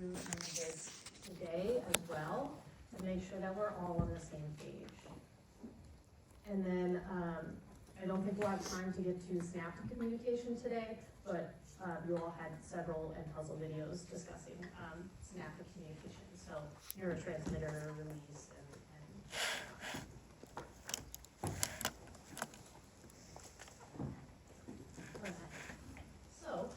through some of this today as well, to make sure that we're all on the same page. And then, I don't think we'll have time to get to synaptic communication today, but you all had several and puzzle videos discussing synaptic communication, so neurotransmitter release So,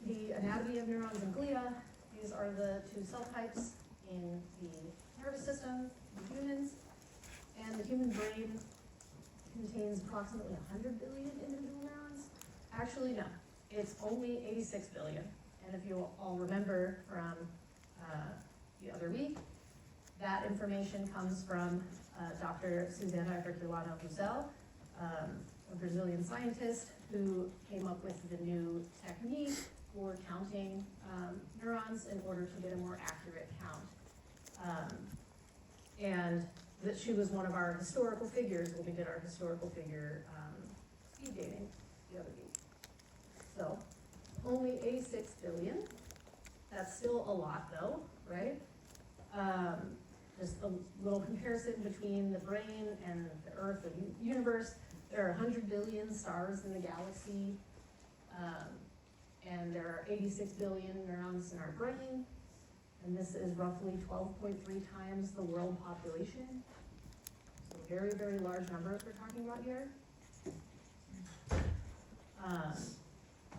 the anatomy of neurons and glia, these are the two cell types in the nervous system in humans, and the human brain contains approximately 100 billion individual neurons. Actually, no, it's only 86 billion. And if you all remember from the other week, that information comes from Dr. Susana Herculano Rosell, a Brazilian scientist who came up with the new technique for counting neurons in order to get a more accurate count. And that she was one of our historical figures when we did our historical figure speed dating the other week. So, only 86 billion. That's still a lot though, right? Just a little comparison between the brain and the Earth and the universe. There are 100 billion stars in the galaxy, and there are 86 billion neurons in our brain, and this is roughly 12.3 times the world population. So very, very large numbers we're talking about here.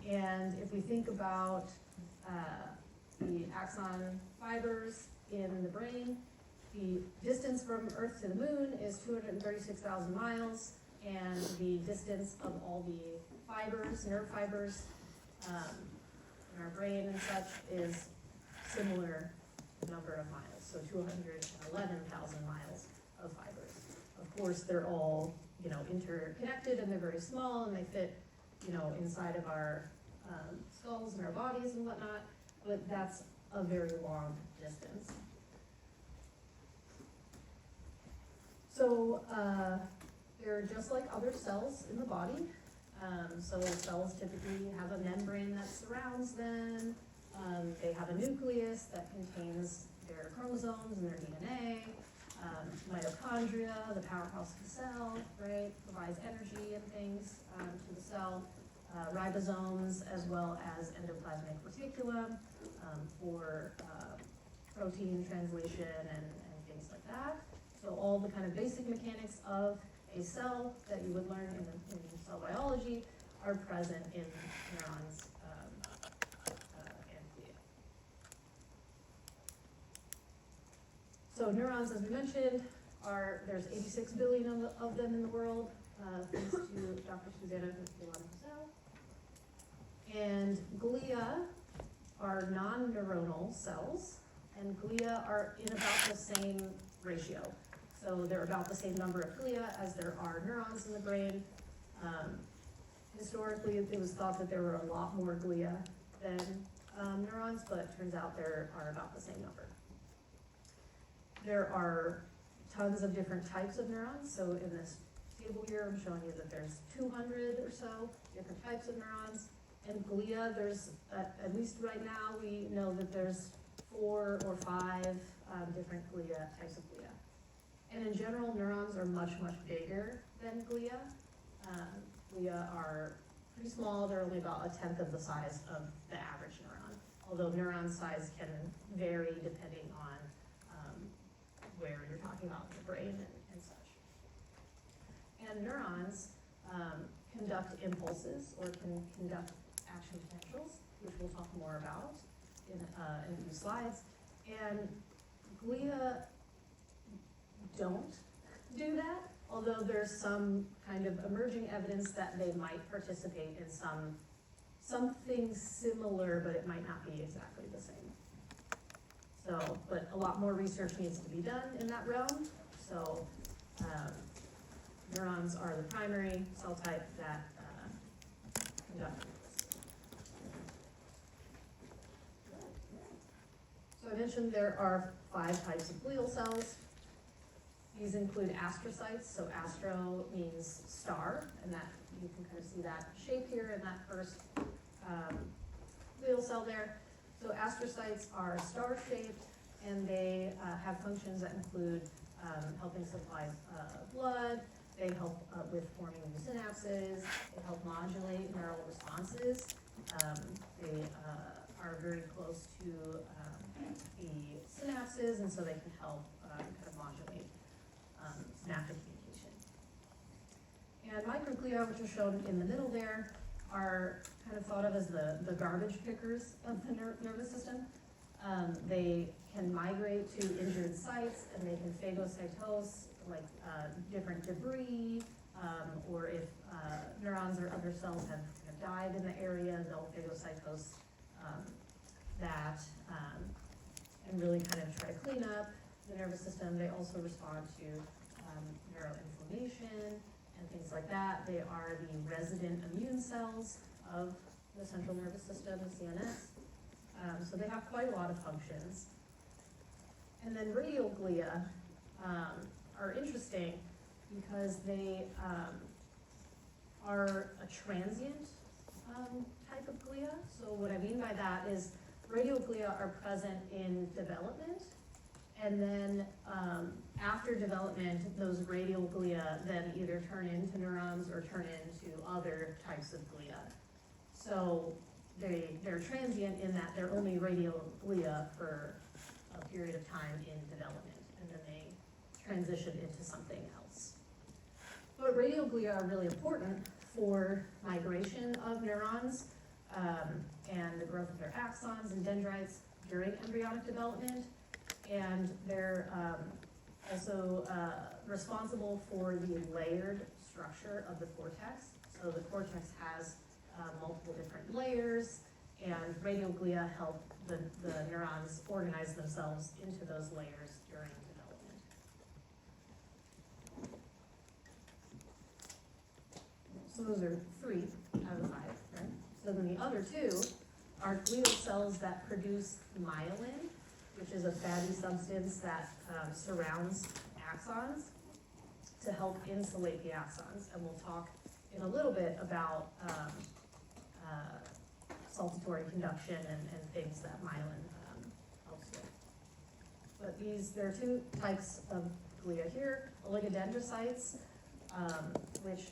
And if we think about the axon fibers in the brain, the distance from Earth to the moon is 236,000 miles, and the distance of all the fibers, nerve fibers, in our brain and such is similar number of miles, so 211,000 miles of fibers. Of course, they're all, interconnected, and they're very small, and they fit, inside of our skulls and our bodies and whatnot, but that's a very long distance. So they're just like other cells in the body. So cells typically have a membrane that surrounds them. They have a nucleus that contains their chromosomes and their DNA. Mitochondria, the powerhouse of the cell, right, provides energy and things to the cell. Ribosomes, as well as endoplasmic reticulum for protein translation and things like that. So all the kind of basic mechanics of a cell that you would learn in cell biology are present in neurons and glia. So neurons, as we mentioned, there's 86 billion of them in the world, thanks to Dr. Susana Herculano. And glia are non-neuronal cells, and glia are in about the same ratio. So they're about the same number of glia as there are neurons in the brain. Historically, it was thought that there were a lot more glia than neurons, but it turns out there are about the same number. There are tons of different types of neurons. So in this table here, I'm showing you that there's 200 or so different types of neurons. And glia, there's, at least right now, we know that there's 4 or 5 different types of glia. And in general, neurons are much, much bigger than glia. Glia are pretty small. They're only about 1/10 of the size of the average neuron, although neuron size can vary depending on where you're talking about in the brain and such. And neurons conduct impulses or can conduct action potentials, which we'll talk more about in a few slides. And glia don't do that, although there's some kind of emerging evidence that they might participate in something similar, but it might not be exactly the same. So, but a lot more research needs to be done in that realm. So neurons are the primary cell type that conduct. So I mentioned there are 5 types of glial cells. These include astrocytes. So astro means star, and that you can kind of see that shape here in that first glial cell there. So astrocytes are star-shaped, and they have functions that include helping supply blood. They help with forming new synapses. They help modulate neural responses. They are very close to the synapses, and so they can help kind of modulate synaptic communication. And microglia, which are shown in the middle there, are kind of thought of as the garbage pickers of the nervous system. They can migrate to injured sites, and they can phagocytose, like different debris, or if neurons or other cells have died in the area, they'll phagocytose that and really kind of try to clean up the nervous system. They also respond to neuroinflammation and things like that. They are the resident immune cells of the central nervous system, the CNS. So they have quite a lot of functions. And then radial glia are interesting because they are a transient type of glia. So what I mean by that is radial glia are present in development, and then after development, those radial glia then either turn into neurons or turn into other types of glia. So they're transient in that they're only radial glia for a period of time in development, and then they transition into something else. But radial glia are really important for migration of neurons and the growth of their axons and dendrites during embryonic development, and they're also responsible for the layered structure of the cortex. So the cortex has multiple different layers, and radial glia help the neurons organize themselves into those layers during development. So those are 3 out of 5, right? So then the other 2 are glial cells that produce myelin, which is a fatty substance that surrounds axons to help insulate the axons. And we'll talk in a little bit about saltatory conduction and things that myelin helps with. But there are 2 types of glia here: oligodendrocytes, which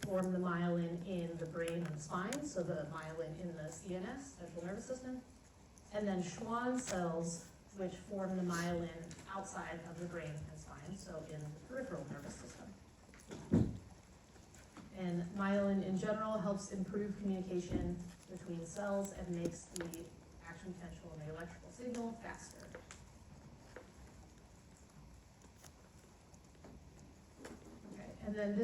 form the myelin in the brain and the spine, so the myelin in the CNS, central nervous system, and then Schwann cells, which form the myelin outside of the brain and spine, so in the peripheral nervous system. And myelin in general helps improve communication between cells and makes the action potential and the electrical signal faster. Okay, and then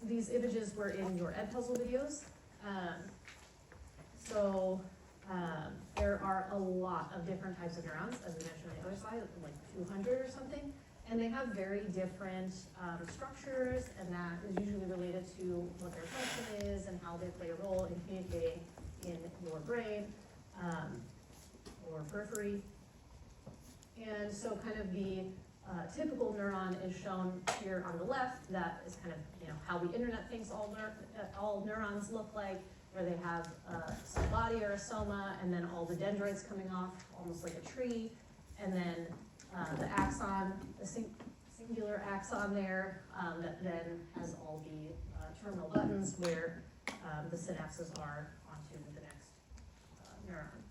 these images were in your Edpuzzle videos. There are a lot of different types of neurons, as we mentioned on the other slide, like 200 or something. And they have very different structures, and that is usually related to what their function is and how they play a role in communicating in your brain or periphery. And so kind of the typical neuron is shown here on the left. That is kind of how the internet thinks all neurons look like, where they have some body or a soma, and then all the dendrites coming off, almost like a tree, and then the axon, the singular axon there, that then has all the terminal buttons where the synapses are onto the next neuron.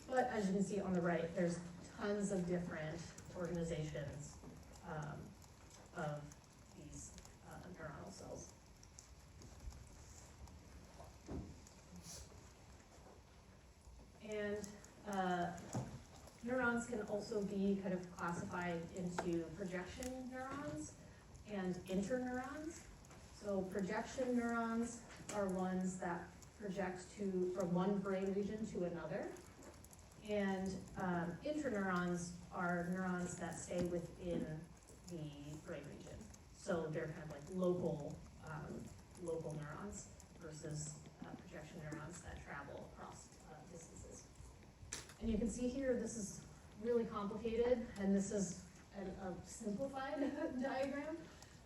But as you can see on the right, there's tons of different organizations of these neuronal cells. And neurons can also be kind of classified into projection neurons and interneurons. So projection neurons are ones that project from one brain region to another. And interneurons are neurons that stay within the brain region. So they're kind of like local neurons versus projection neurons that travel across distances. And you can see here, this is really complicated, and this is a simplified diagram.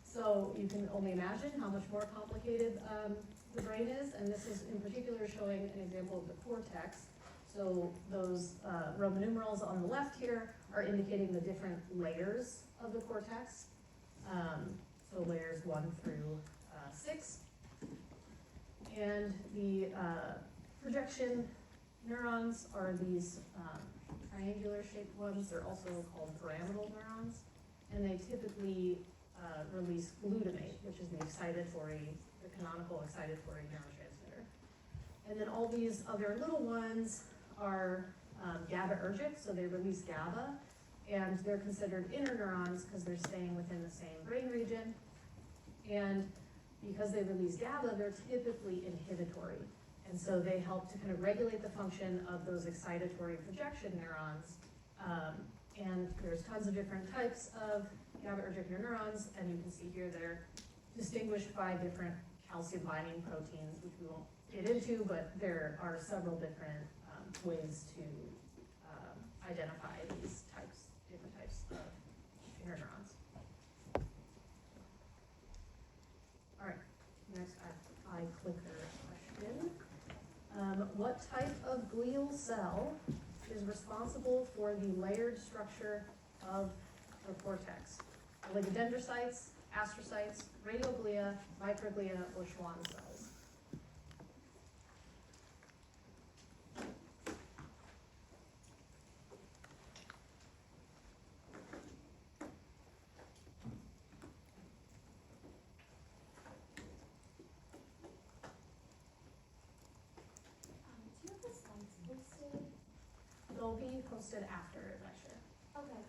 So you can only imagine how much more complicated the brain is, and this is in particular showing an example of the cortex. So those Roman numerals on the left here are indicating the different layers of the cortex. So layers 1 through 6. And the projection neurons are these triangular shaped ones. They're also called pyramidal neurons. And they typically release glutamate, which is the canonical excitatory neurotransmitter. And then all these other little ones are GABAergic, so they release GABA, and they're considered interneurons because they're staying within the same brain region. And because they release GABA, they're typically inhibitory. And so they help to kind of regulate the function of those excitatory projection neurons. And there's tons of different types of GABAergic neurons, and you can see here they're distinguished by different calcium binding proteins, which we won't get into, but there are several different ways to identify these different types of interneurons. All right, next eye clicker question. What type of glial cell is responsible for the layered structure of the cortex? Oligodendrocytes, astrocytes, radioglia, microglia, or Schwann cells? Do you have the slides posted? They'll be posted after lecture. Okay.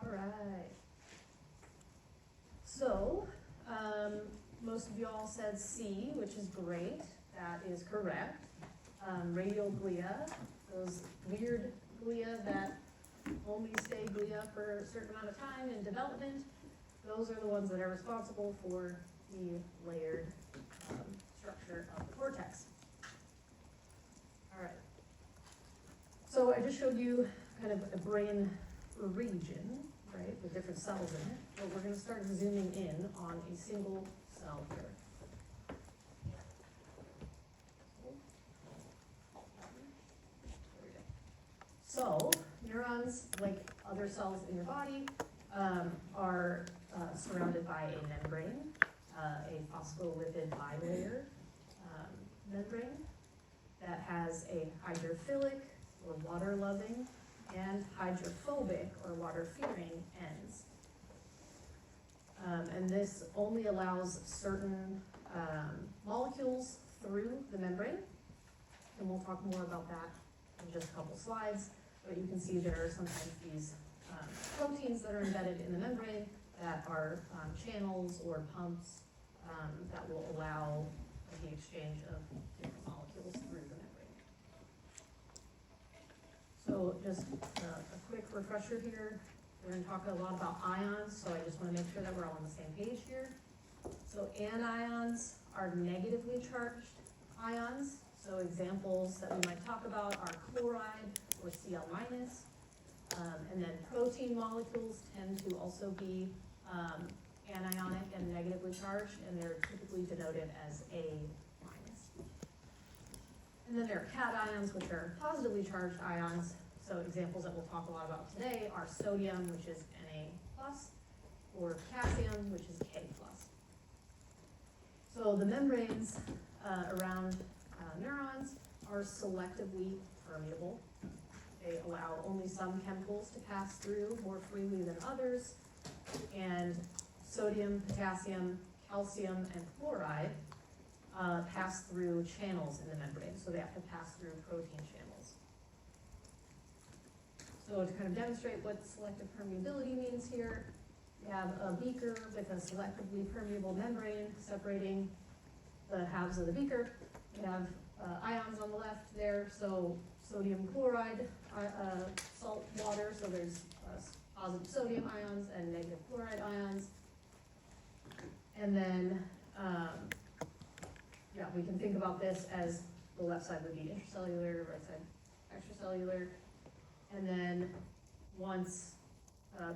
All right. So, most of y'all said C, which is great. That is correct. Radioglia, those weird glia that only stay glia for a certain amount of time in development, those are the ones that are responsible for the layered structure of the cortex. All right. So I just showed you kind of a brain region, right, with different cells in it, but we're going to start zooming in on a single cell here. So, neurons, like other cells in your body, are surrounded by a membrane, a phospholipid bilayer membrane that has a hydrophilic or water-loving and hydrophobic or water-fearing ends. And this only allows certain molecules through the membrane, and we'll talk more about that in just a couple slides. But you can see there are sometimes these proteins that are embedded in the membrane that are channels or pumps that will allow the exchange of different molecules through the membrane. So just a quick refresher here. We're going to talk a lot about ions, so I just want to make sure that we're all on the same page here. So anions are negatively charged ions. So examples that we might talk about are chloride or Cl-. And then protein molecules tend to also be anionic and negatively charged, and they're typically denoted as A-. And then there are cations, which are positively charged ions. So examples that we'll talk a lot about today are sodium, which is Na+, or potassium, which is K+. So the membranes around neurons are selectively permeable. They allow only some chemicals to pass through more freely than others. And sodium, potassium, calcium, and chloride pass through channels in the membrane. So they have to pass through protein channels. So So to kind of demonstrate what selective permeability means here, we have a beaker with a selectively permeable membrane separating the halves of the beaker. We have ions on the left there, so sodium chloride, salt water, so there's positive sodium ions and negative chloride ions. And then, yeah, we can think about this as the left side would be intracellular, right side extracellular. And then once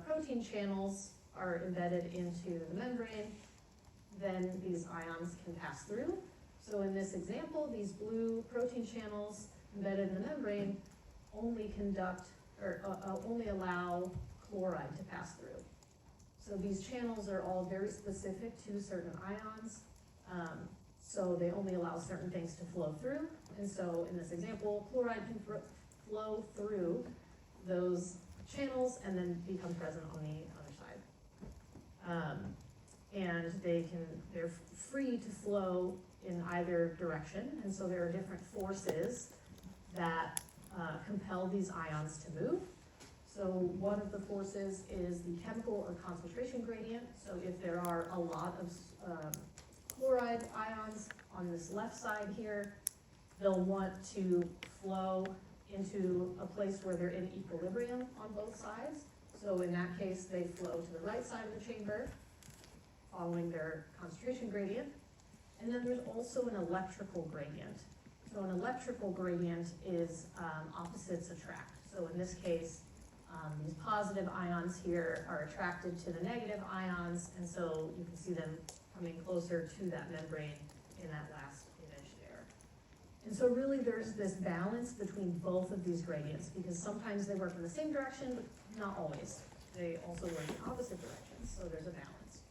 protein channels are embedded into the membrane, then these ions can pass through. So in this example, these blue protein channels embedded in the membrane only conduct, or only allow chloride to pass through. So these channels are all very specific to certain ions. So they only allow certain things to flow through. And so in this example, chloride can flow through those channels and then become present on the other side. And they're free to flow in either direction. And so there are different forces that compel these ions to move. So one of the forces is the chemical or concentration gradient. So if there are a lot of chloride ions on this left side here, they'll want to flow into a place where they're in equilibrium on both sides. So in that case, they flow to the right side of the chamber, following their concentration gradient. And then there's also an electrical gradient. So an electrical gradient is opposites attract. So in this case, these positive ions here are attracted to the negative ions, and so you can see them coming closer to that membrane in that last image there. And so really there's this balance between both of these gradients, because sometimes they work in the same direction, but not always. They also work in opposite directions, so there's a balance.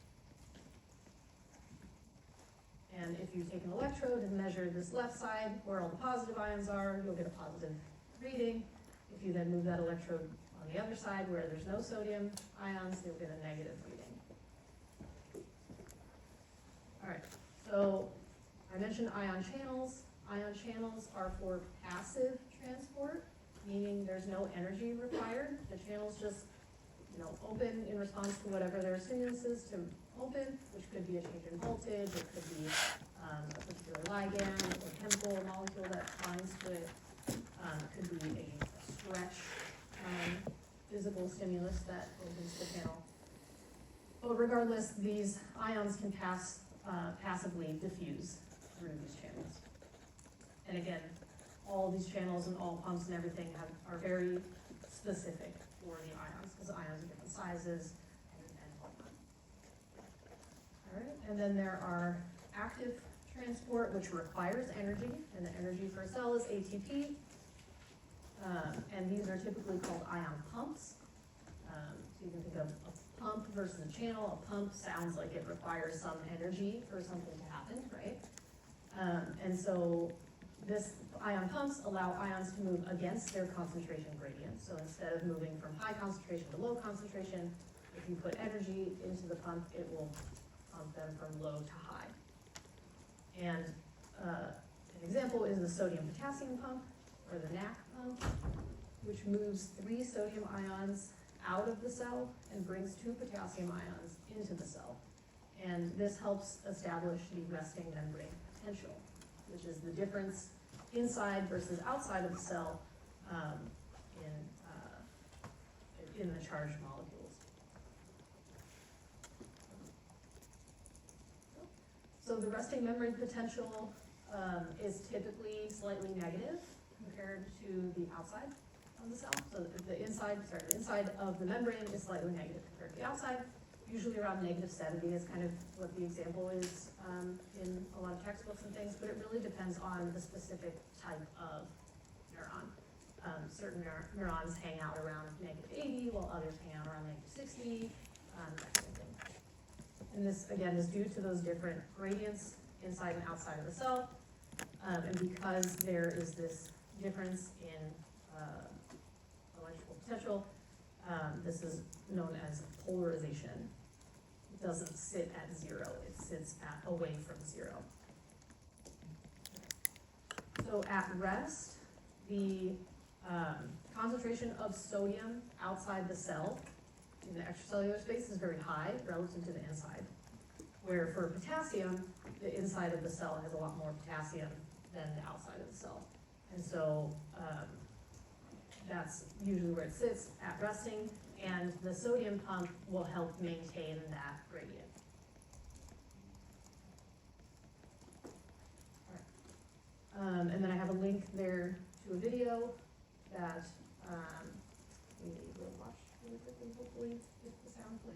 And if you take an electrode and measure this left side where all the positive ions are, you'll get a positive reading. If you then move that electrode on the other side where there's no sodium ions, you'll get a negative reading. All right, so I mentioned ion channels. Ion channels are for passive transport, meaning there's no energy required. The channels just, open in response to whatever their stimulus is to open, which could be a change in voltage, it could be a particular ligand or chemical molecule that binds to it. It could be a stretch physical stimulus that opens the channel. But regardless, these ions can passively diffuse through these channels. And again, all these channels and all pumps and everything are very specific for the ions, because ions are different sizes and whatnot. All right, and then there are active transport, which requires energy, and the energy for a cell is ATP. And these are typically called ion pumps. So you can think of a pump versus a channel. A pump sounds like it requires some energy for something to happen, right? And so this ion pumps allow ions to move against their concentration gradient. So instead of moving from high concentration to low concentration, if you put energy into the pump, it will pump them from low to high. And an example is the sodium-potassium pump, or the NAC pump, which moves 3 sodium ions out of the cell and brings 2 potassium ions into the cell. And this helps establish the resting membrane potential, which is the difference inside versus outside of the cell in the charged molecules. So the resting membrane potential is typically slightly negative compared to the outside of the cell. So the inside of the membrane is slightly negative compared to the outside. Usually around -70 is kind of what the example is in a lot of textbooks and things, but it really depends on the specific type of neuron. Certain neurons hang out around -80, while others hang out around -60, that kind of thing. And this, again, is due to those different gradients inside and outside of the cell. And because there is this difference in electrical potential, this is known as polarization. It doesn't sit at 0, it sits away from 0. So at rest, the concentration of sodium outside the cell in the extracellular space is very high relative to the inside. Where for potassium, the inside of the cell has a lot more potassium than the outside of the cell. And so that's usually where it sits at resting, and the sodium pump will help maintain that gradient. All right. And then I have a link there to a video that we will watch really quickly, hopefully, if the sound plays.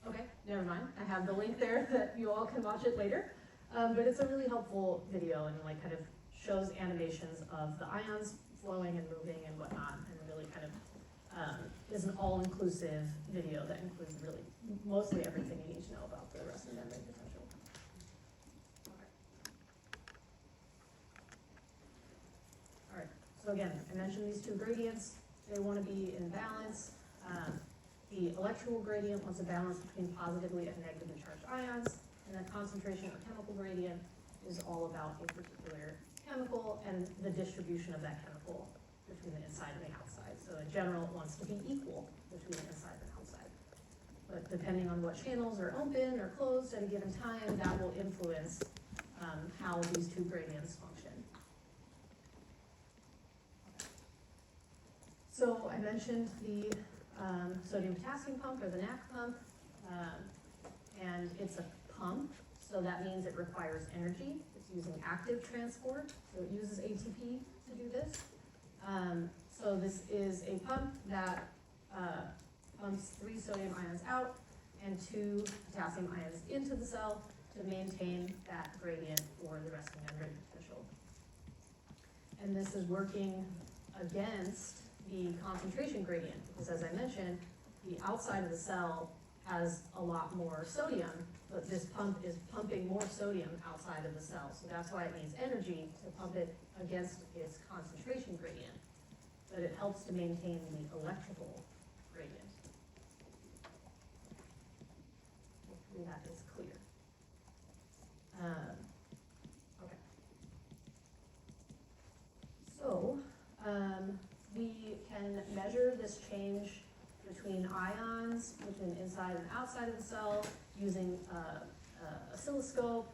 Okay, never mind. I have the link there that you all can watch it later. But it's a really helpful video and like kind of shows animations of the ions flowing and moving and whatnot, and really kind of is an all-inclusive video that includes really mostly everything you need to know about the resting membrane potential. All right, so again, I mentioned these two gradients. They want to be in balance. The electrical gradient wants a balance between positively and negatively charged ions, and the concentration or chemical gradient is all about a particular chemical and the distribution of that chemical between the inside and the outside. So in general, it wants to be equal between the inside and outside. But depending on what channels are open or closed at a given time, that will influence how these two gradients function. So I mentioned the sodium-potassium pump, or the NAC pump, and it's a pump, so that means it requires energy. It's using active transport, so it uses ATP to do this. So this is a pump that pumps 3 sodium ions out and 2 potassium ions into the cell to maintain that gradient for the resting membrane potential. And this is working against the concentration gradient, because as I mentioned, the outside of the cell has a lot more sodium, but this pump is pumping more sodium outside of the cell. So that's why it needs energy to pump it against its concentration gradient. But it helps to maintain the electrical gradient. Hopefully that is clear. Okay. So, we can measure this change between ions, between inside and outside of the cell, using a oscilloscope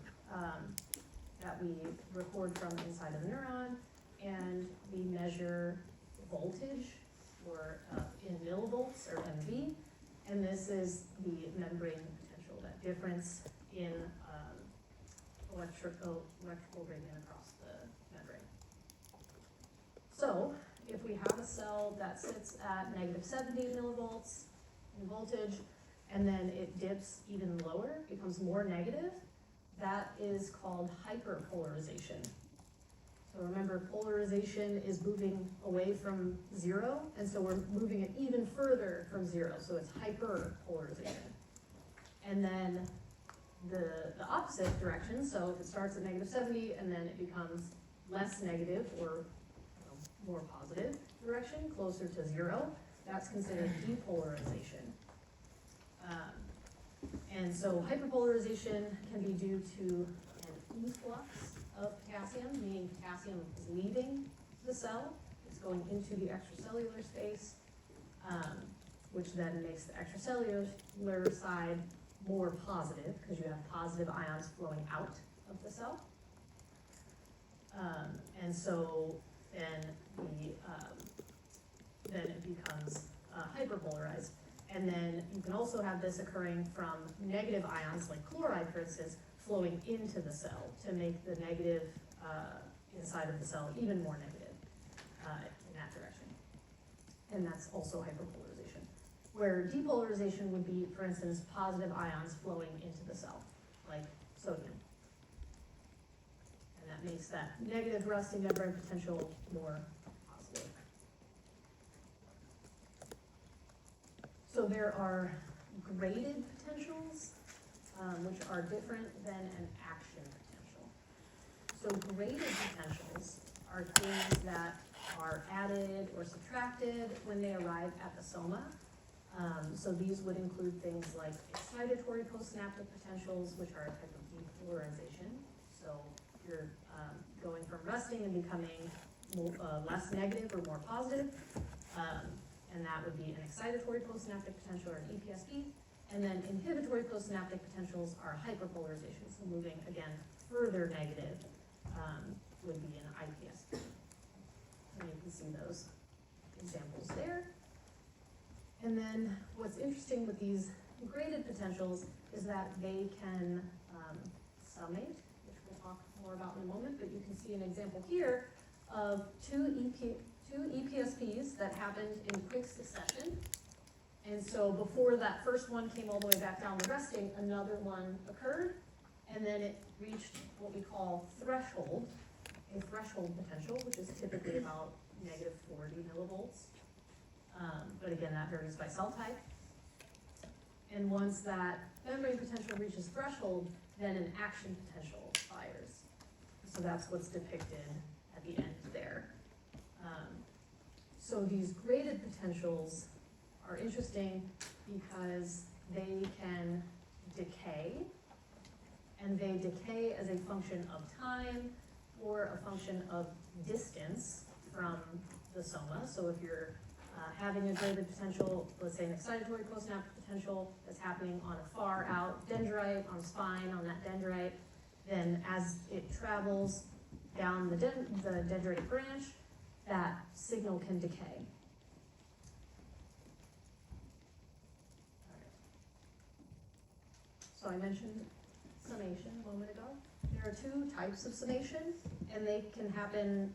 that we record from inside of the neuron, and we measure voltage, or in millivolts, or MV, and this is the membrane potential, that difference in electrical gradient across the membrane. So, if we have a cell that sits at -70 millivolts in voltage, and then it dips even lower, becomes more negative, that is called hyperpolarization. So remember, polarization is moving away from 0, and so we're moving it even further from 0, so it's hyperpolarization. And then the opposite direction, so if it starts at -70 and then it becomes less negative, or more positive direction, closer to 0, that's considered depolarization. And so hyperpolarization can be due to an efflux of potassium, meaning potassium is leaving the cell, it's going into the extracellular space, which then makes the extracellular side more positive, because you have positive ions flowing out of the cell. And so then it becomes hyperpolarized. And then you can also have this occurring from negative ions, like chloride, for instance, flowing into the cell to make the negative inside of the cell even more negative in that direction. And that's also hyperpolarization. Where depolarization would be, for instance, positive ions flowing into the cell, like sodium. And that makes that negative resting membrane potential more positive. So there are graded potentials, which are different than an action potential. So graded potentials are things that are added or subtracted when they arrive at the soma. So these would include things like excitatory postsynaptic potentials, which are a type of depolarization. So you're going from resting and becoming less negative or more positive. And that would be an excitatory postsynaptic potential or an EPSP. And then inhibitory postsynaptic potentials are hyperpolarization, so moving again further negative would be an IPSP. And you can see those examples there. And then what's interesting with these graded potentials is that they can summate, which we'll talk more about in a moment, but you can see an example here of two EPSPs that happened in quick succession. And so before that first one came all the way back down to resting, another one occurred, and then it reached what we call threshold, a threshold potential, which is typically about negative 40 millivolts. But again, that varies by cell type. And once that membrane potential reaches threshold, then an action potential fires. So that's what's depicted at the end there. So these graded potentials are interesting because they can decay, and they decay as a function of time or a function of distance from the soma. So if you're having a graded potential, let's say an excitatory postsynaptic potential that's happening on a far out dendrite, on spine, on that dendrite, then as it travels down the dendritic branch, that signal can decay. So I mentioned summation a moment ago. There are two types of summation, and they can happen,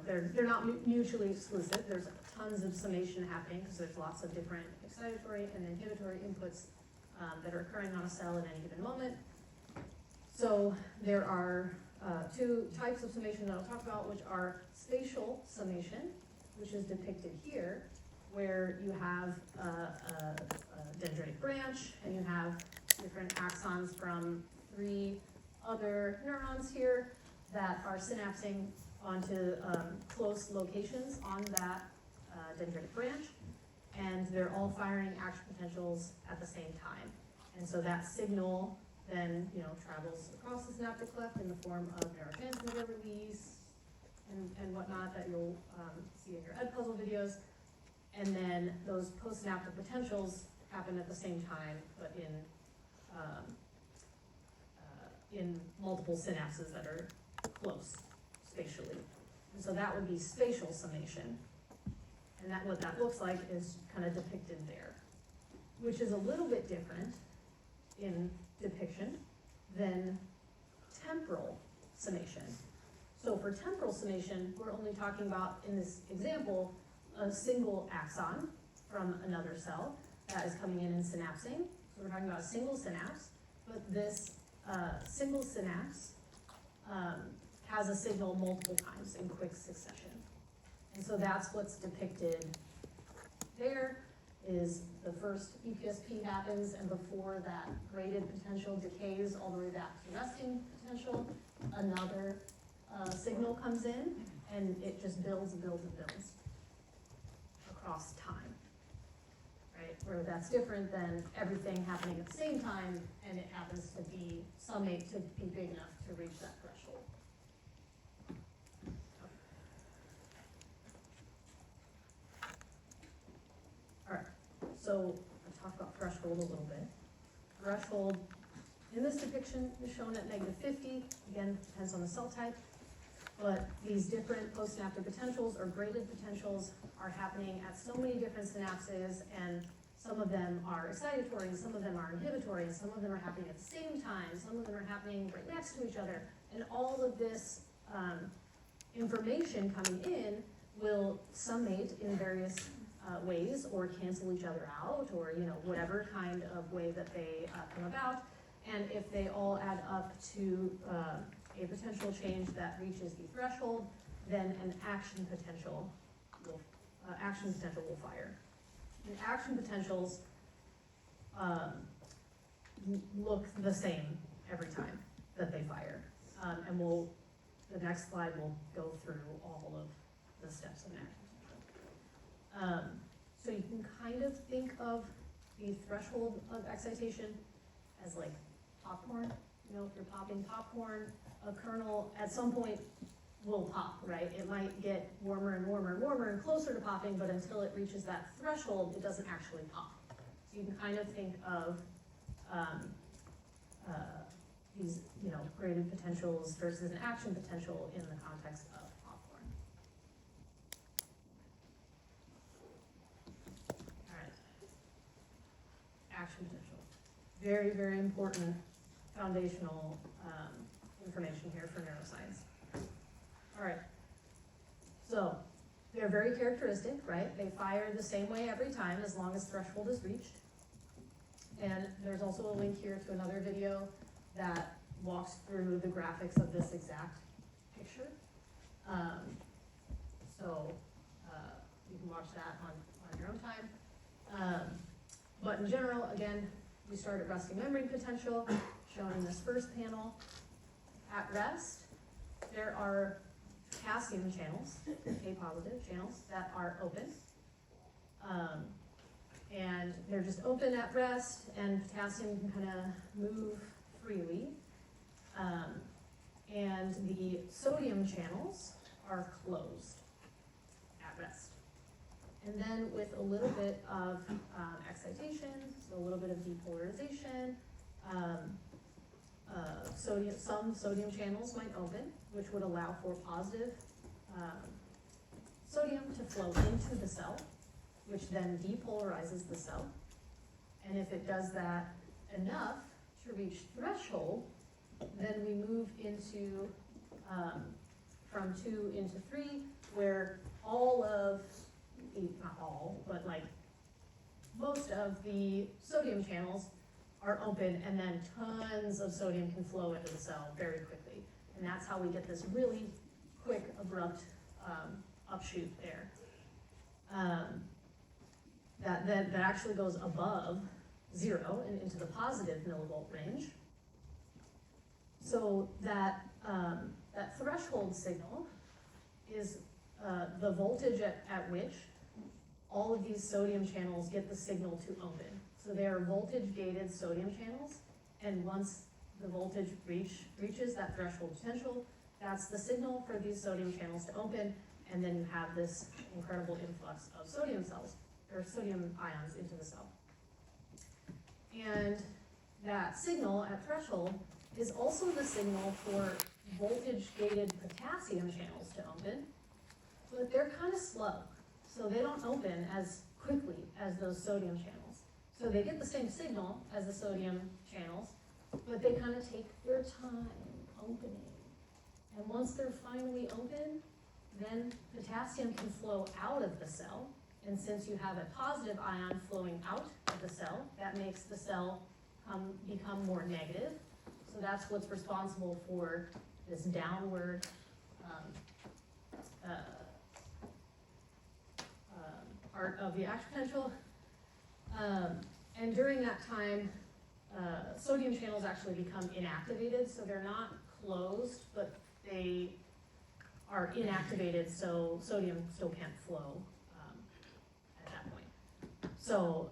they're not mutually exclusive. There's tons of summation happening because there's lots of different excitatory and inhibitory inputs that are occurring on a cell at any given moment. So there are two types of summation that I'll talk about, which are spatial summation, which is depicted here, where you have a dendritic branch and you have different axons from 3 other neurons here that are synapsing onto close locations on that dendritic branch, and they're all firing action potentials at the same time. And so that signal then travels across the synaptic cleft in the form of neurotransmitter release and whatnot that you'll see in your Edpuzzle videos. And then those postsynaptic potentials happen at the same time, but in multiple synapses that are close spatially. And so that would be spatial summation. And what that looks like is kind of depicted there, which is a little bit different in depiction than temporal summation. So for temporal summation, we're only talking about, in this example, a single axon from another cell that is coming in and synapsing. So we're talking about a single synapse, but this single synapse has a signal multiple times in quick succession. And so that's what's depicted there, is the first EPSP happens, and before that graded potential decays all the way back to resting potential, another signal comes in, and it just builds and builds and builds across time, right? Where that's different than everything happening at the same time, and it happens to be summate to be big enough to reach that threshold. All right, so I'll talk about threshold a little bit. Threshold in this depiction is shown at -50. Again, depends on the cell type. But these different postsynaptic potentials or graded potentials are happening at so many different synapses, and some of them are excitatory, and some of them are inhibitory, and some of them are happening at the same time, some of them are happening right next to each other. And all of this information coming in will summate in various ways, or cancel each other out, or whatever kind of way that they come about. And if they all add up to a potential change that reaches the threshold, then an action potential will fire. And action potentials look the same every time that they fire. And the next slide will go through all of the steps of an action potential. So you can kind of think of the threshold of excitation as like popcorn. You know, if you're popping popcorn, a kernel at some point will pop, right? It might get warmer and warmer and warmer and closer to popping, but until it reaches that threshold, it doesn't actually pop. So you can kind of think of these, you know, graded potentials versus an action potential in the context of popcorn. All right. Action potential. Very, very important foundational information here for neuroscience. All right. So they're very characteristic, right? They fire the same way every time as long as threshold is reached. And there's also a link here to another video that walks through the graphics of this exact picture. You can watch that on your own time. But in general, again, we start at resting membrane potential, shown in this first panel. At rest, there are potassium channels, A-positive channels, that are open. And they're just open at rest, and potassium can kind of move freely. And the sodium channels are closed at rest. And then with a little bit of excitation, so a little bit of depolarization, some sodium channels might open, which would allow for positive sodium to flow into the cell, which then depolarizes the cell. And if it does that enough to reach threshold, then we move into, from 2 into 3, where all of, not all, but like most of the sodium channels are open, and then tons of sodium can flow into the cell very quickly. And that's how we get this really quick, abrupt upshoot there. That actually goes above 0 and into the positive millivolt range. So that threshold signal is the voltage at which all of these sodium channels get the signal to open. So they are voltage-gated sodium channels, and once the voltage reaches that threshold potential, that's the signal for these sodium channels to open, and then you have this incredible influx of sodium cells, or sodium ions into the cell. And that signal at threshold is also the signal for voltage-gated potassium channels to open, but they're kind of slow. So they don't open as quickly as those sodium channels. So they get the same signal as the sodium channels, but they kind of take their time opening. And once they're finally open, then potassium can flow out of the cell. And since you have a positive ion flowing out of the cell, that makes the cell become more negative. So that's what's responsible for this downward part of the action potential. And during that time, sodium channels actually become inactivated, so they're not closed, but they are inactivated, so sodium still can't flow at that point. So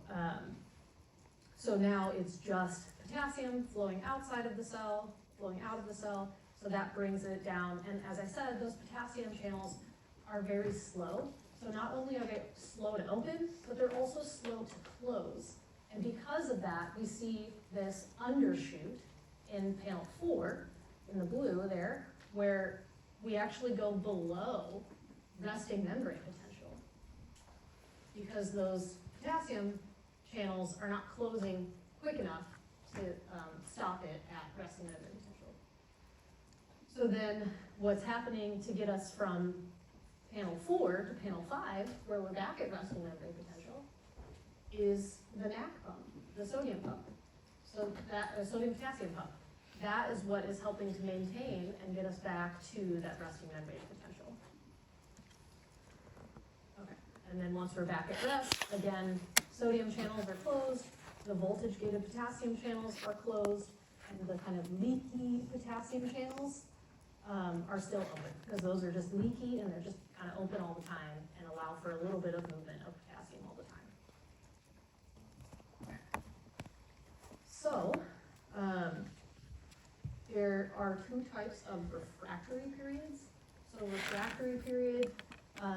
now it's just potassium flowing outside of the cell, flowing out of the cell, so that brings it down. And as I said, those potassium channels are very slow. So not only are they slow to open, but they're also slow to close. And because of that, we see this undershoot in panel 4, in the blue there, where we actually go below resting membrane potential, because those potassium channels are not closing quick enough to stop it at resting membrane potential. So then what's happening to get us from panel 4 to panel 5, where we're back at resting membrane potential, is the NAC pump, the sodium pump. So that sodium potassium pump. That is what is helping to maintain and get us back to that resting membrane potential. Okay, and then once we're back at rest, again, sodium channels are closed, the voltage-gated potassium channels are closed, and the kind of leaky potassium channels are still open, because those are just leaky and they're just kind of open all the time and allow for a little bit of movement of potassium all the time. So, there are two types of refractory periods. So refractory period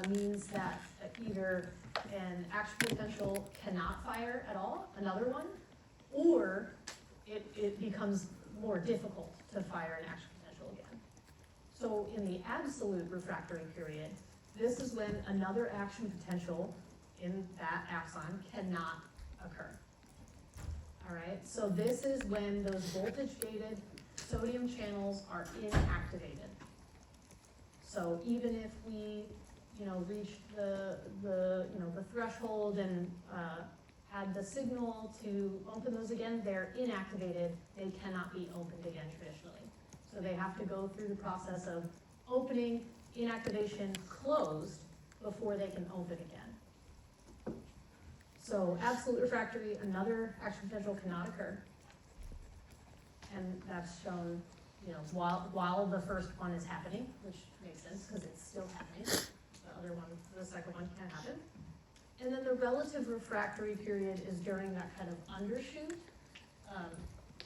means that either an action potential cannot fire at all, another one, or it becomes more difficult to fire an action potential again. So in the absolute refractory period, this is when another action potential in that axon cannot occur. All right, so this is when those voltage-gated sodium channels are inactivated. So even if we, reach the threshold and had the signal to open those again, they're inactivated. They cannot be opened again traditionally. So they have to go through the process of opening, inactivation, closed before they can open again. So absolute refractory, another action potential cannot occur. And that's shown, while the first one is happening, which makes sense because it's still happening. The second one can't happen. And then the relative refractory period is during that kind of undershoot.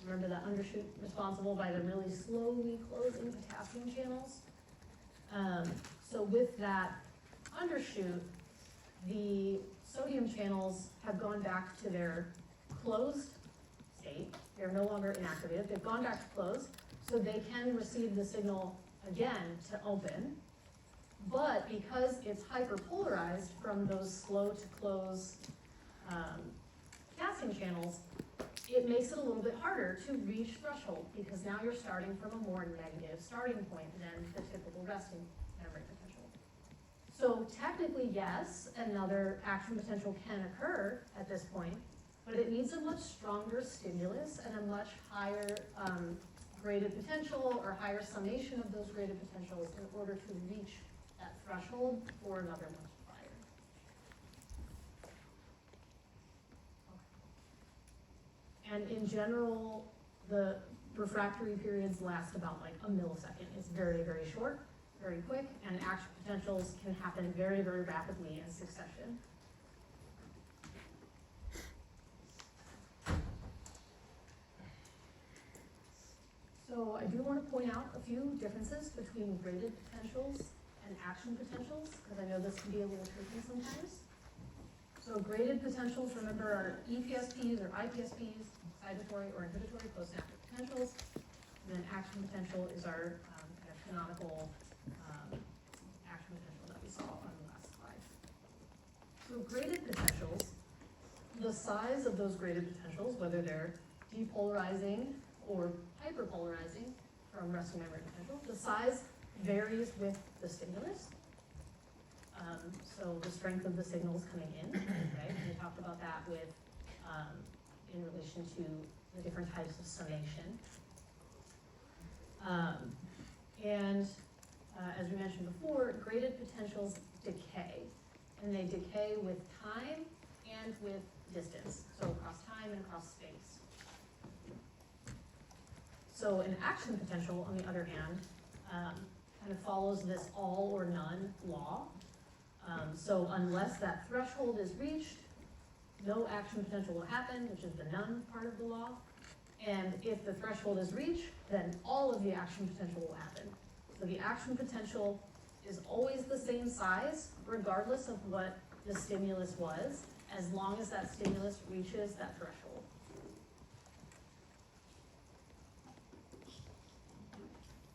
Remember that undershoot responsible by the really slowly closing potassium channels? So with that undershoot, the sodium channels have gone back to their closed state. They're no longer inactivated. They've gone back to closed, so they can receive the signal again to open. But because it's hyperpolarized from those slow to close potassium channels, it makes it a little bit harder to reach threshold because now you're starting from a more negative starting point than the typical resting memory potential. So technically, yes, another action potential can occur at this point, but it needs a much stronger stimulus and a much higher graded potential or higher summation of those graded potentials in order to reach that threshold for another one to fire. Okay. And in general, the refractory periods last about like a millisecond. It's very, very short, very quick, and action potentials can happen very, very rapidly in succession. So I do want to point out a few differences between graded potentials and action potentials, because I know this can be a little tricky sometimes. So graded potentials, remember, are EPSPs or IPSPs, excitatory or inhibitory postsynaptic potentials. And then action potential is our kind of canonical action potential that we saw on the last slide. So graded potentials, the size of those graded potentials, whether they're depolarizing or hyperpolarizing from resting memory potential, the size varies with the stimulus. So the strength of the signals coming in, okay? We talked about that with, in relation to the different types of summation. As we mentioned before, graded potentials decay, and they decay with time and with distance, so across time and across space. So an action potential, on the other hand, kind of follows this all or none law. So unless that threshold is reached, no action potential will happen, which is the none part of the law. And if the threshold is reached, then all of the action potential will happen. So the action potential is always the same size, regardless of what the stimulus was, as long as that stimulus reaches that threshold.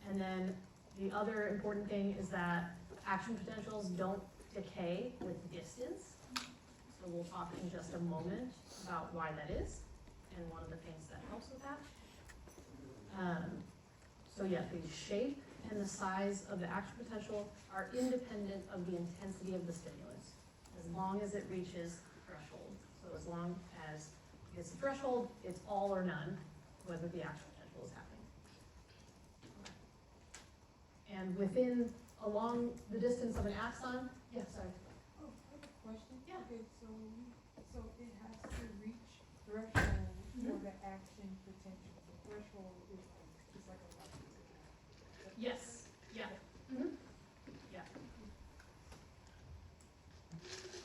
And then the other important thing is that action potentials don't decay with distance. So we'll talk in just a moment about why that is and one of the things that helps with that. So yeah, the shape and the size of the action potential are independent of the intensity of the stimulus, as long as it reaches threshold. So as long as it's a threshold, it's all or none, whether the action potential is happening. And along the distance of an axon, yeah, sorry. Oh, I have a question. Yeah. Okay, so So it has to reach threshold for the action potential. The threshold is like a level. Yes, yeah. Mhm. Yeah.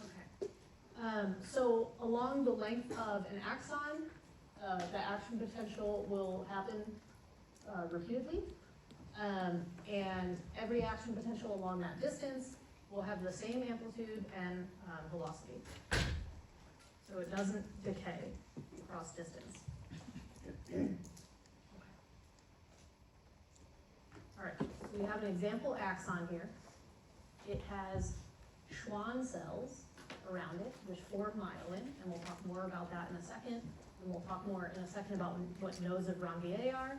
Okay. So along the length of an axon, the action potential will happen repeatedly. And every action potential along that distance will have the same amplitude and velocity. So it doesn't decay across distance. All right, so we have an example axon here. It has Schwann cells around it, which form myelin, and we'll talk more about that in a second. And we'll talk more in a second about what nodes of Ranvier are.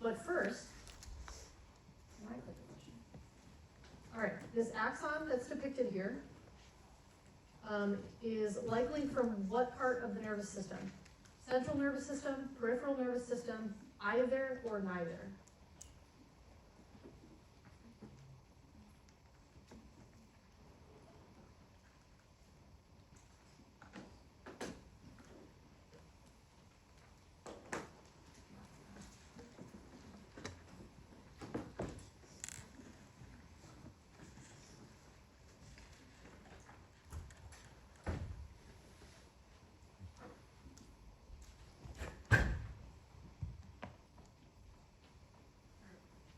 But first, all right, this axon that's depicted here is likely from what part of the nervous system? Central nervous system, peripheral nervous system, either or neither?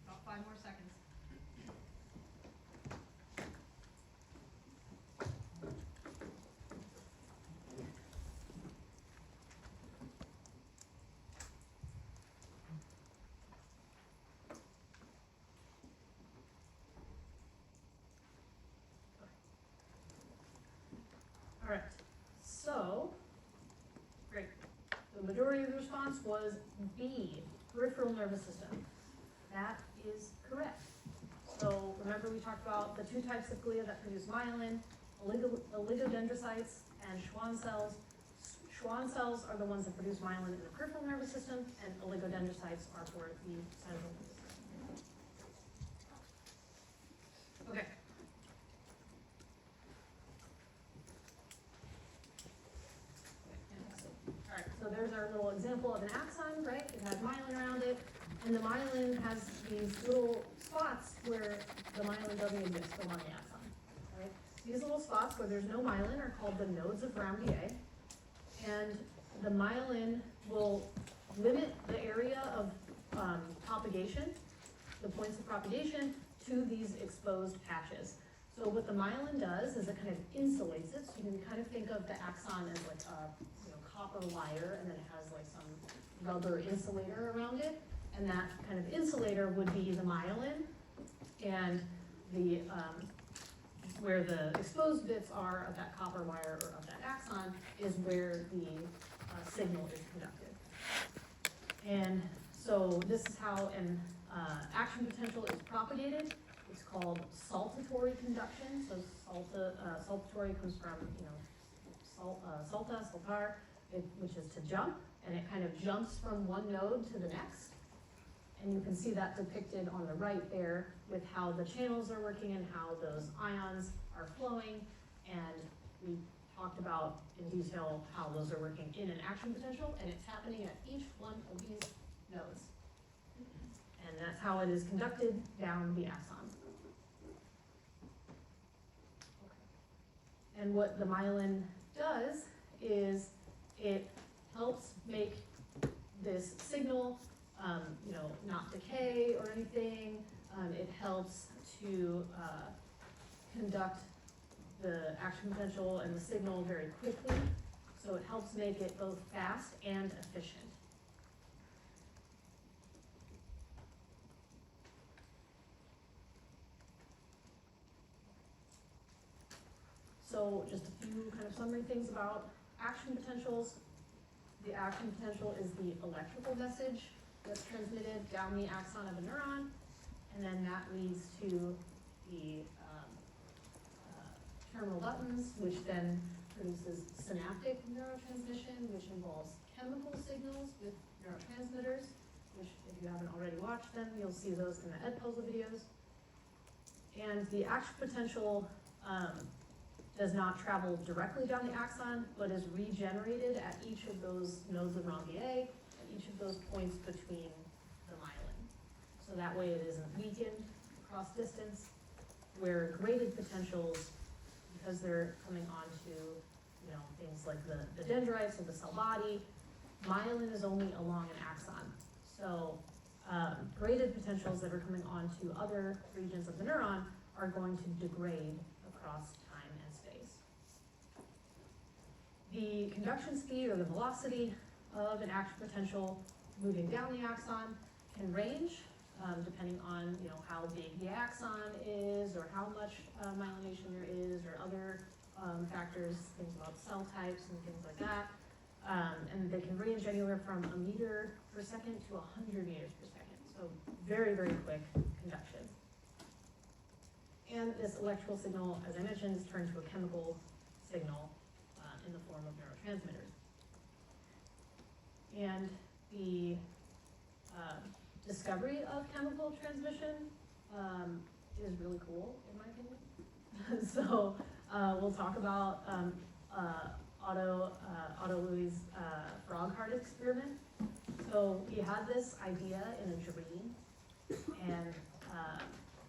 About 5 more seconds. All right, so, great. The majority of the response was B, peripheral nervous system. That is correct. So remember we talked about the 2 types of glia that produce myelin, oligodendrocytes and Schwann cells. Schwann cells are the ones that produce myelin in the peripheral nervous system, and oligodendrocytes are for the central nervous system. Okay. All right, so there's our little example of an axon, right? It has myelin around it, and the myelin has these little spots where the myelin doesn't exist along the axon, right? These little spots where there's no myelin are called the nodes of Ranvier, and the myelin will limit the area of propagation, the points of propagation, to these exposed patches. So what the myelin does is it kind of insulates it, so you can kind of think of the axon as like a copper wire, and then it has like some rubber insulator around it, and that kind of insulator would be the myelin, and the where the exposed bits are of that copper wire or of that axon is where the signal is conducted. And so this is how an action potential is propagated. It's called saltatory conduction. So saltatory comes from salta, saltar, which is to jump, and it kind of jumps from one node to the next. And you can see that depicted on the right there with how the channels are working and how those ions are flowing. And we talked about in detail how those are working in an action potential, and it's happening at each one of these nodes. And that's how it is conducted down the axon. And what the myelin does is it helps make this signal not decay or anything. It helps to conduct the action potential and the signal very quickly. So it helps make it both fast and efficient. So just a few kind of summary things about action potentials. The action potential is the electrical message that's transmitted down the axon of a neuron, and then that leads to the terminal buttons, which then produces synaptic neurotransmission, which involves chemical signals with neurotransmitters, which if you haven't already watched them, you'll see those in the Ed Puzzle videos. And the action potential does not travel directly down the axon, but is regenerated at each of those nodes of neuron VA, at each of those points between the myelin. So that way it isn't weakened across distance, where graded potentials, because they're coming onto, you know, things like the dendrites of the cell body, myelin is only along an axon. So graded potentials that are coming onto other regions of the neuron are going to degrade across time and space. The conduction speed or the velocity of an action potential moving down the axon can range depending on, you know, how big the axon is or how much myelination there is or other factors, things about cell types and things like that. And they can range anywhere from 1 meter per second to 100 meters per second. So very, very quick conduction. And this electrical signal, as I mentioned, is turned to a chemical signal in the form of neurotransmitters. And the discovery of chemical transmission is really cool, in my opinion. So we'll talk about Otto Louis' frog heart experiment. So he had this idea in a dream, and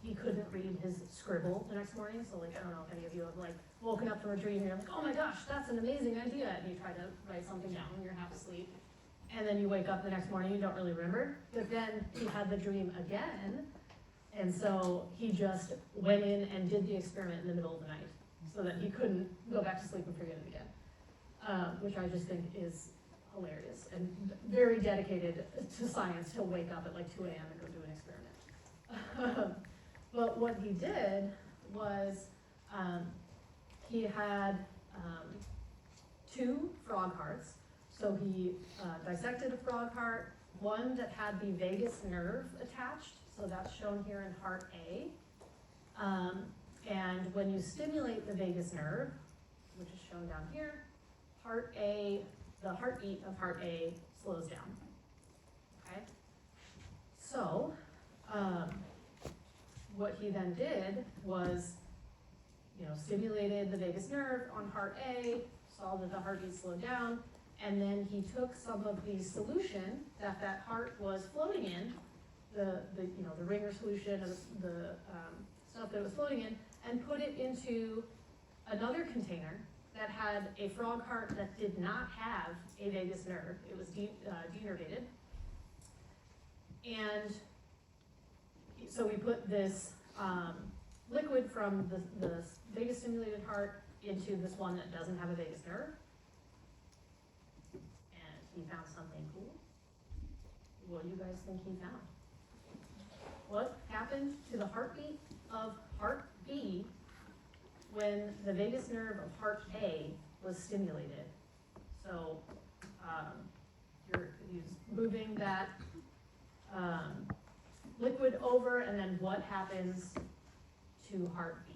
he couldn't read his scribble the next morning. So like, I don't know if any of you have like woken up from a dream and you're like, oh my gosh, that's an amazing idea. And you try to write something down when you're half asleep. And then you wake up the next morning, you don't really remember. But then he had the dream again. And so he just went in and did the experiment in the middle of the night so that he couldn't go back to sleep and forget it again, which I just think is hilarious and very dedicated to science to wake up at like 2 a.m. and go do an experiment. But what he did was he had 2 frog hearts. So he dissected a frog heart, one that had the vagus nerve attached, so that's shown here in heart A. And when you stimulate the vagus nerve, which is shown down here, heart A, the heartbeat of heart A slows down. Okay? So, what he then did was, you know, stimulated the vagus nerve on heart A, saw that the heartbeat slowed down, and then he took some of the solution that heart was floating in, the ringer solution, or the stuff that it was floating in, and put it into another container that had a frog heart that did not have a vagus nerve. It was denervated. And so we put this liquid from the vagus stimulated heart into this one that doesn't have a vagus nerve. And he found something cool. What do you guys think he found? What happened to the heartbeat of heart B when the vagus nerve of heart A was stimulated? So he's moving that liquid over, and then what happens to heart B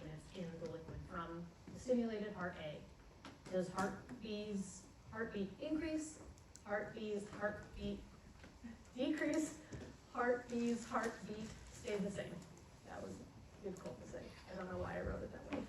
when it's in the liquid from the stimulated heart A? Does heart B's heartbeat increase? Heart B's heartbeat decrease? Heart B's heartbeat stay the same? That was difficult to say. I don't know why I wrote it that way.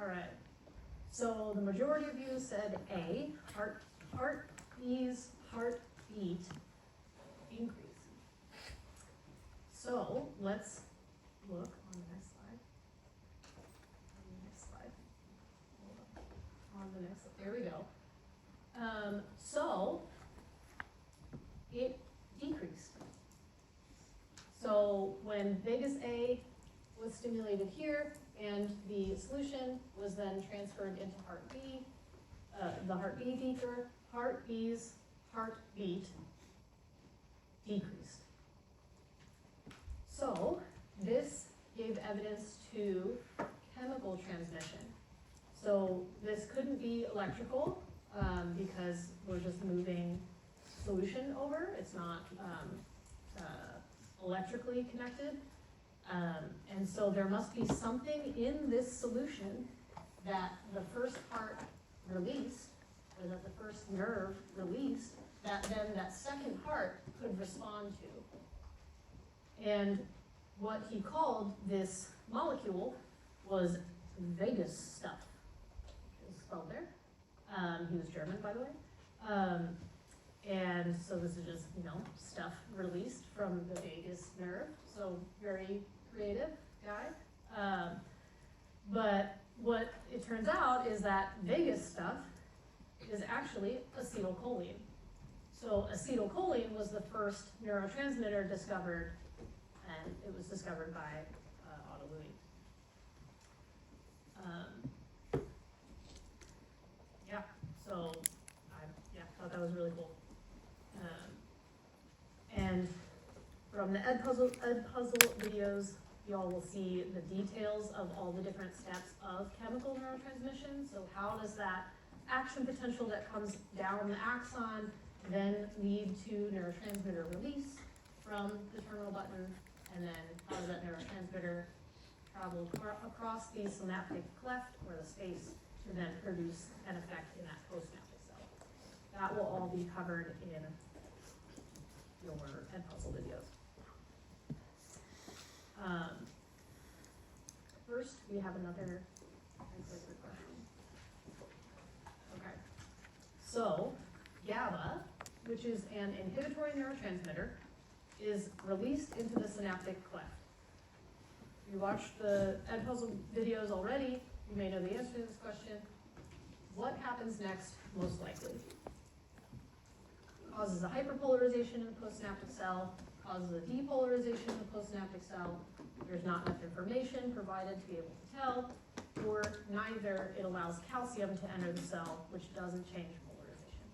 All right, so the majority of you said A, heart B's heartbeat increase. So let's look on the next slide. There we go. So it decreased. So when vagus A was stimulated here, and the solution was then transferred into heart B, the heart B beaker, Part B's heartbeat decreased. So this gave evidence to chemical transmission. So this couldn't be electrical because we're just moving solution over. It's not electrically connected. And so there must be something in this solution that the first part released, or that the first nerve released, that then that second part could respond to. And what he called this molecule was vagus stuff. It's spelled there. He was German, by the way. And so this is just, stuff released from the vagus nerve. So very creative guy. But what it turns out is that vagus stuff is actually acetylcholine. So acetylcholine was the first neurotransmitter discovered, and it was discovered by Otto Louis. So I thought that was really cool. And from the Edpuzzle videos, y'all will see the details of all the different steps of chemical neurotransmission. So how does that action potential that comes down the axon then lead to neurotransmitter release from the terminal button, and then how does that neurotransmitter travel across the synaptic cleft, or the space, to then produce an effect in that postsynaptic cell. That will all be covered in your Edpuzzle videos. First, we have another icebreaker question. Okay. So, GABA, which is an inhibitory neurotransmitter, is released into the synaptic cleft. If you watched the Edpuzzle videos already, you may know the answer to this question. What happens next, most likely? Causes a hyperpolarization in the postsynaptic cell, causes a depolarization in the postsynaptic cell. There's not enough information provided to be able to tell, or neither. It allows calcium to enter the cell, which doesn't change polarization.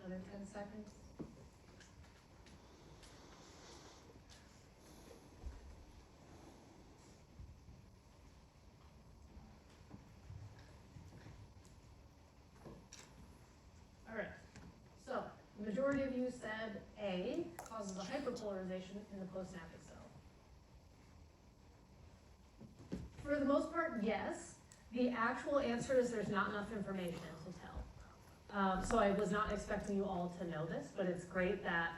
Another 10 seconds. All right, so the majority of you said A, causes a hyperpolarization in the postsynaptic cell. For the most part, yes. The actual answer is there's not enough information to tell. So I was not expecting you all to know this, but it's great that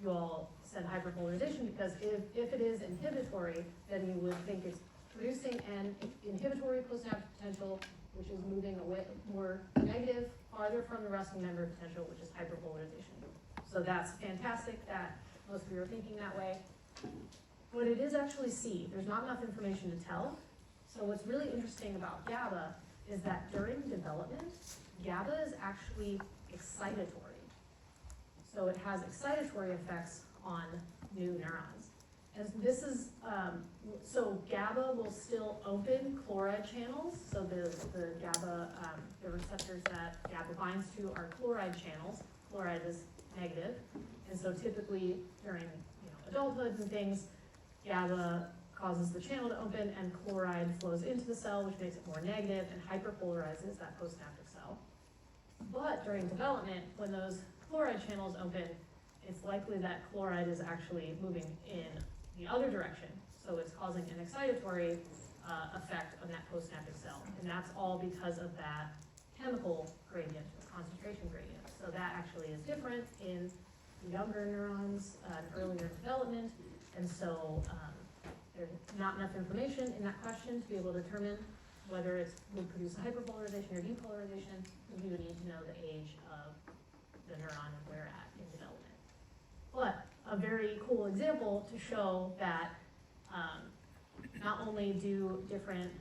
you all said hyperpolarization, because if it is inhibitory, then you would think it's producing an inhibitory postsynaptic potential, which is moving away more negative, farther from the resting membrane potential, which is hyperpolarization. So that's fantastic that most of you are thinking that way. But it is actually C. There's not enough information to tell. So what's really interesting about GABA is that during development, GABA is actually excitatory. So it has excitatory effects on new neurons. And this is, so GABA will still open chloride channels. So the GABA, the receptors that GABA binds to are chloride channels. Chloride is negative. And so typically during adulthood and things, GABA causes the channel to open and chloride flows into the cell, which makes it more negative and hyperpolarizes that postsynaptic cell. But during development, when those chloride channels open, it's likely that chloride is actually moving in the other direction. So it's causing an excitatory effect on that postsynaptic cell. And that's all because of that chemical gradient, or concentration gradient. So that actually is different in younger neurons and earlier development. And so there's not enough information in that question to be able to determine whether it would produce a hyperpolarization or depolarization, we would need to know the age of the neuron and where at in development. But a very cool example to show that not only do different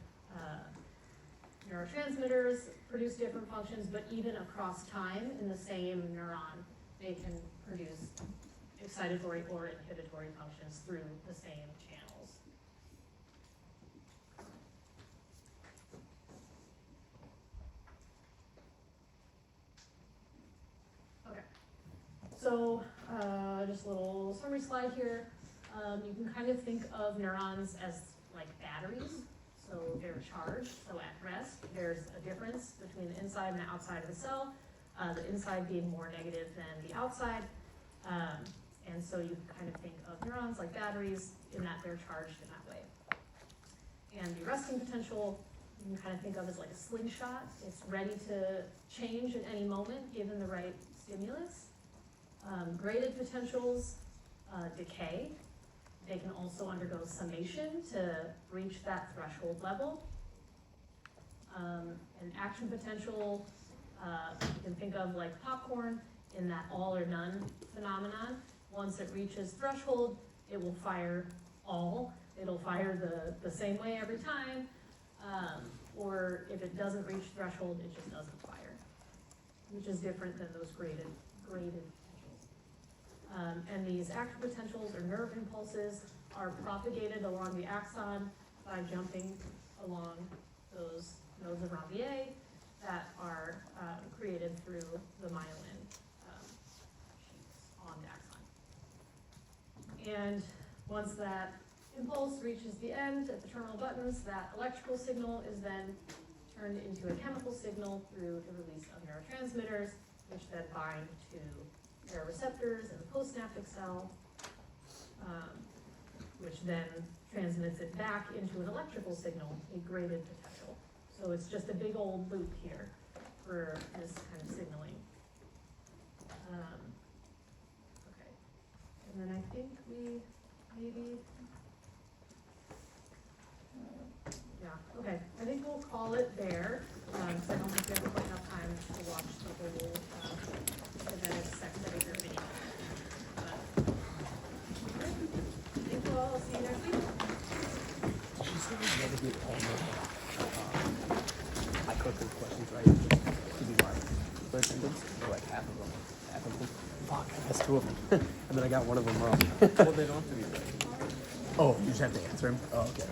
neurotransmitters produce different functions, but even across time in the same neuron, they can produce excitatory or inhibitory functions through the same channels. Okay, so just a little summary slide here. You can kind of think of neurons as like batteries. So they're charged, so at rest, there's a difference between the inside and the outside of the cell, the inside being more negative than the outside. And so you can kind of think of neurons like batteries in that they're charged in that way. And the resting potential, you can kind of think of as like a slingshot. It's ready to change at any moment given the right stimulus. Graded potentials decay. They can also undergo summation to reach that threshold level. An action potential, you can think of like popcorn in that all or none phenomenon. Once it reaches threshold, it will fire all. It'll fire the same way every time. Or if it doesn't reach threshold, it just doesn't fire, which is different than those graded potentials. And these action potentials or nerve impulses are propagated along the axon by jumping along those nodes of Ranvier that are created through the myelin sheets on the axon. And once that impulse reaches the end at the terminal buttons, that electrical signal is then turned into a chemical signal through the release of neurotransmitters, which then bind to their receptors in the postsynaptic cell, which then transmits it back into an electrical signal, a graded potential. So it's just a big old loop here for this kind of signaling. Okay, and then I think we maybe, yeah, okay, I think we'll call it there, because I don't think we have quite enough time to watch the whole genetic secondary video. But thank you all, I'll see you next week. Did she say we never get all I cooked those questions right to be my first sentence, or like half of them. Fuck, that's two of them. And then I got one of them wrong. Well, they don't have to be right. Oh, you just have to answer them? Oh, okay.